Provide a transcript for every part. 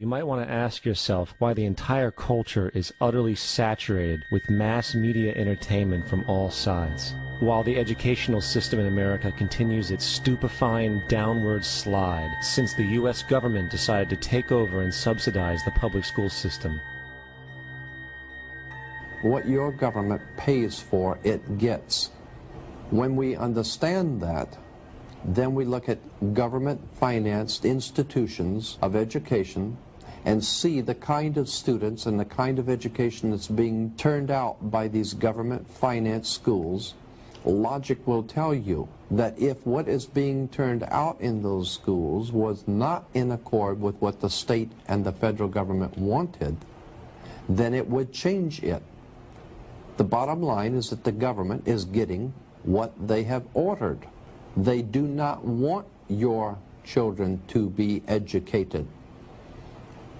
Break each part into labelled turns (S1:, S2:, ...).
S1: You might want to ask yourself why the entire culture is utterly saturated with mass media entertainment from all sides, while the educational system in America continues its stupefying downward slide since the U.S. government decided to take over and subsidize the public school system.
S2: What your government pays for, it gets. When we understand that, then we look at government-financed institutions of education and see the kind of students and the kind of education that's being turned out by these government-financed schools. Logic will tell you that if what is being turned out in those schools was not in accord with what the state and the federal government wanted, then it would change it. The bottom line is that the government is getting what they have ordered. They do not want your children to be educated.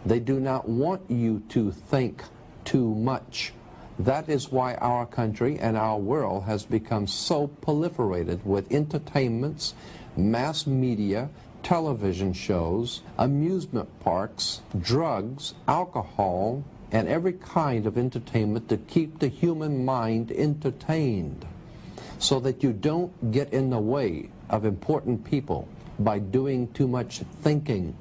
S2: They do not want you to think too much. That is why our country and our world has become so proliferated with entertainments, mass media, television shows, amusement parks, drugs, alcohol, and every kind of entertainment to keep the human mind entertained, so that you don't get in the way of important people by doing too much thinking.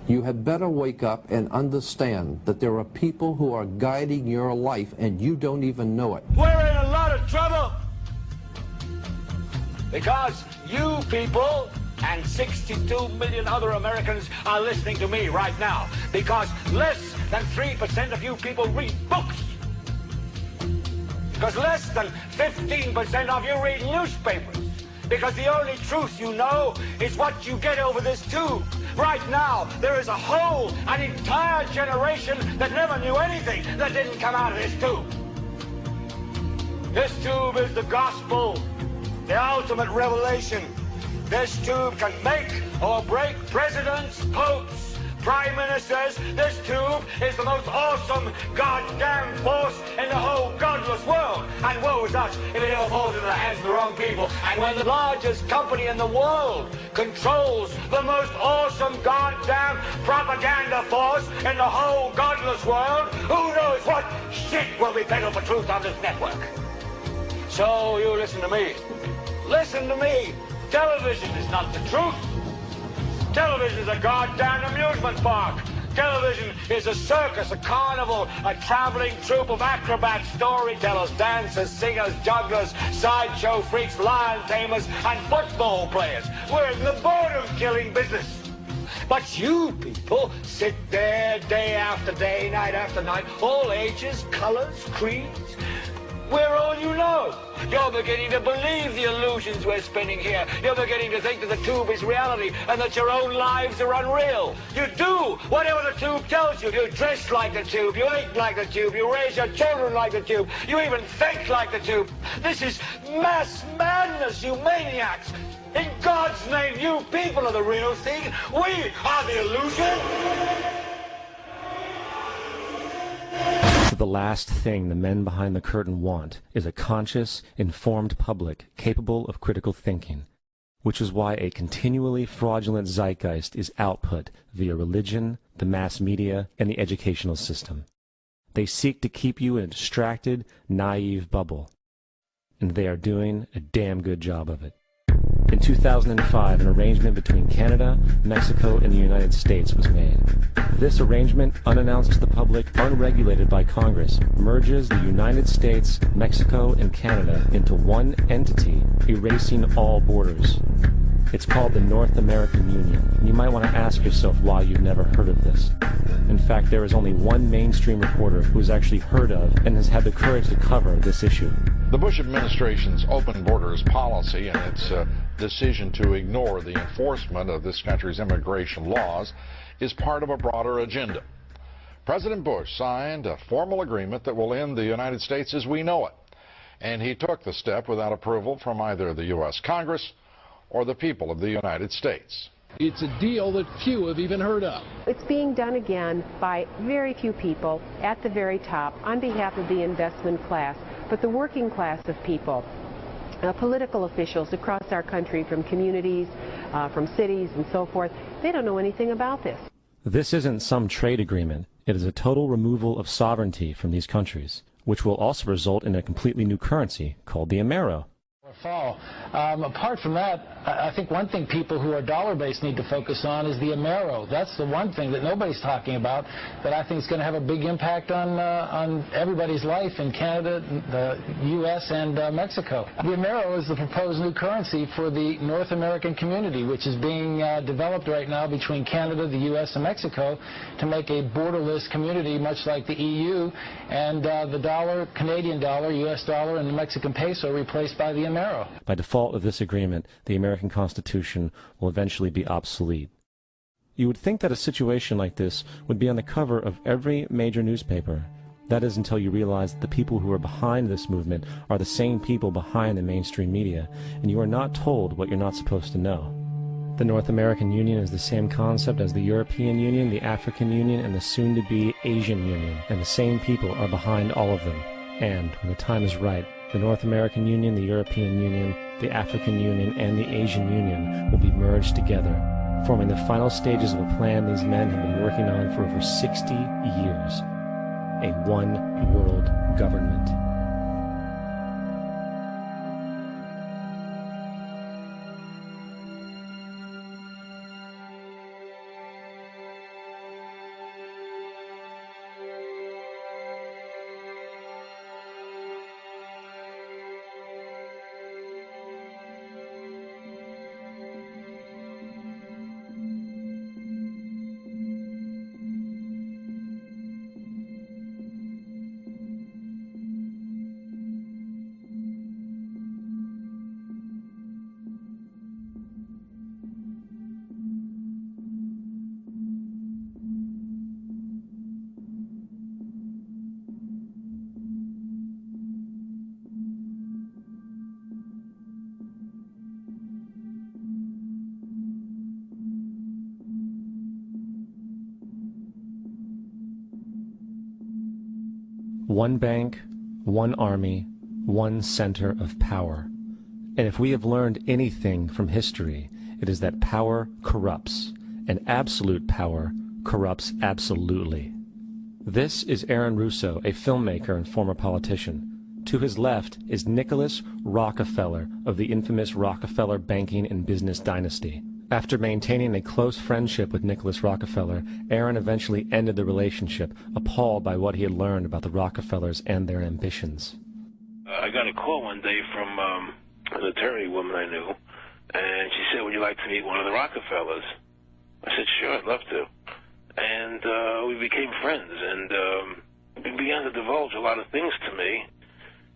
S2: You had better wake up and understand that there are people who are guiding your life and you don't even know it.
S3: We're in a lot of trouble because you people and 62 million other Americans are listening to me right now, because less than 3% of you people read books, because less than 15% of you read newspapers, because the only truth you know is what you get over this tube. Right now, there is an entire generation that never knew anything that didn't come out of this tube. This tube is the gospel, the ultimate revelation. This tube can make or break presidents, popes, prime ministers. This tube is the most awesome goddamn force in the whole godless world. And woe is us if it ever falls into the hands of the wrong people. And when the largest company in the world controls the most awesome goddamn propaganda force in the whole godless world, who knows what shit will be peddled for truth on this network. So you listen to me. Listen to me. Television is not the truth. Television is a goddamn amusement park. Television is a circus, a carnival, a traveling troupe of acrobats, storytellers, dancers, singers, jugglers, sideshow freaks, lion tamers, and football players. We're in the boredom-killing business. But you people sit there day after day, night after night, all ages, colors, creeds. We're all you know. You're beginning to believe the illusions we're spinning here. You're beginning to think that the tube is reality and that your own lives are unreal. You do whatever the tube tells you. You dress like the tube. You eat like the tube. You raise your children like the tube. You even think like the tube. This is mass madness, you maniacs. In God's name, you people are the real thing. We are the illusion.
S1: The last thing the men behind the curtain want is a conscious, informed public capable of critical thinking, which is why a continually fraudulent zeitgeist is output via religion, the mass media, and the educational system. They seek to keep you in a distracted, naive bubble, and they are doing a damn good job of it. In 2005, an arrangement between Canada, Mexico, and the United States was made. This arrangement, unannounced to the public, unregulated by Congress, merges the United States, Mexico, and Canada into one entity, erasing all borders. It's called the North American Union. You might want to ask yourself why you've never heard of this. In fact, there is only one mainstream reporter who has actually heard of and has had the courage to cover this issue.
S4: The Bush administration's open borders policy and its decision to ignore the enforcement of this country's immigration laws is part of a broader agenda. President Bush signed a formal agreement that will end the United States as we know it, and he took the step without approval from either the U.S. Congress or the people of the United States.
S5: It's a deal that few have even heard of.
S6: It's being done again by very few people at the very top on behalf of the investment class, but the working class of people, political officials across our country, from communities, from cities and so forth, they don't know anything about this.
S1: This isn't some trade agreement. It is a total removal of sovereignty from these countries, which will also result in a completely new currency called the Amero.
S5: Fall. Apart from that, I think one thing people who are dollar-based need to focus on is the Amero. That's the one thing that nobody's talking about that I think is going to have a big impact on everybody's life in Canada, the U.S., and Mexico. The Amero is the proposed new currency for the North American community, which is being developed right now between Canada, the U.S., and Mexico to make a borderless community, much like the EU, and the dollar, Canadian dollar, U.S. dollar, and the Mexican peso replaced by the Amero.
S1: By default of this agreement, the American Constitution will eventually be obsolete. You would think that a situation like this would be on the cover of every major newspaper. That is until you realize that the people who are behind this movement are the same people behind the mainstream media, and you are not told what you're not supposed to know. The North American Union is the same concept as the European Union, the African Union, and the soon-to-be Asian Union, and the same people are behind all of them. And, when the time is right, the North American Union, the European Union, the African Union, and the Asian Union will be merged together, forming the final stages of a plan these men have been working on for over 60 years. A one-world government. One bank, one army, one center of power. And if we have learned anything from history, it is that power corrupts, and absolute power corrupts absolutely. This is Aaron Russo, a filmmaker and former politician. To his left is Nicholas Rockefeller of the infamous Rockefeller banking and business dynasty. After maintaining a close friendship with Nicholas Rockefeller, Aaron eventually ended the relationship, appalled by what he had learned about the Rockefellers and their ambitions.
S7: I got a call one day from an attorney woman I knew, and she said, would you like to meet one of the Rockefellers? I said, sure, I'd love to. And we became friends, and he began to divulge a lot of things to me.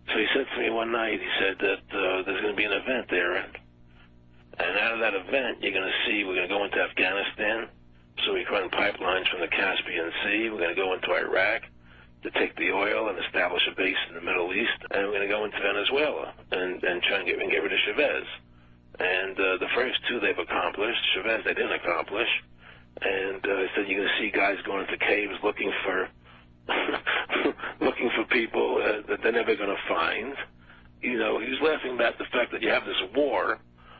S7: So he said to me one night, he said that there's going to be an event there, and out of that event, you're going to see, we're going to go into Afghanistan, so we run pipelines from the Caspian Sea. We're going to go into Iraq to take the oil and establish a base in the Middle East, and we're going to go into Venezuela and try and get rid of Chavez. And the first two they've accomplished. Chavez they didn't accomplish. And he said you're going to see guys going into caves looking for looking for people that they're never going to find. You know, he was laughing about the fact that you have this war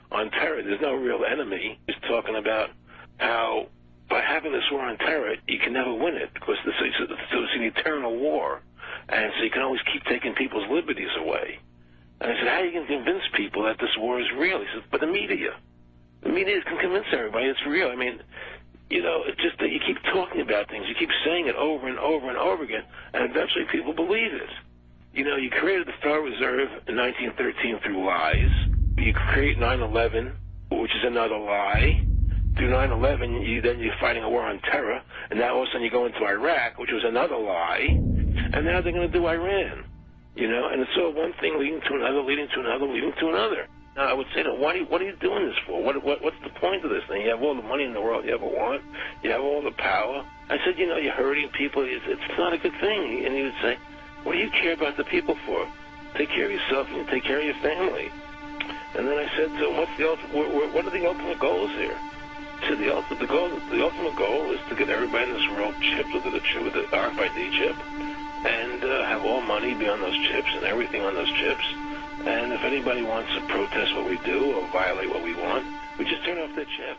S7: on terror. There's no real enemy. He's talking about how by having this war on terror, you can never win it because it's an eternal war. And so you can always keep taking people's liberties away. And I said, how are you going to convince people that this war is real? He said, but the media can convince everybody it's real. I mean, you know, it's just that you keep talking about things. You keep saying it over and over and over again, and eventually people believe it. You know, you created the Federal Reserve in 1913 through lies. You create 9/11, which is another lie. Through 9/11, you're fighting a war on terror, and now all of a sudden you go into Iraq, which was another lie, and now they're going to do Iran. You know, and it's all one thing leading to another, leading to another, leading to another. Now, I would say, what are you doing this for? What's the point of this thing? You have all the money in the world you ever want. You have all the power. I said, you know, you're hurting people. It's not a good thing. And he would say, what do you care about the people for? Take care of yourself and take care of your family. And then I said, so what are the ultimate goals here? He said, the ultimate goal is to get everybody in this world chipped with the RFID chip and have all money be on those chips and everything on those chips. And if anybody wants to protest what we do or violate what we want, we just turn off their chip.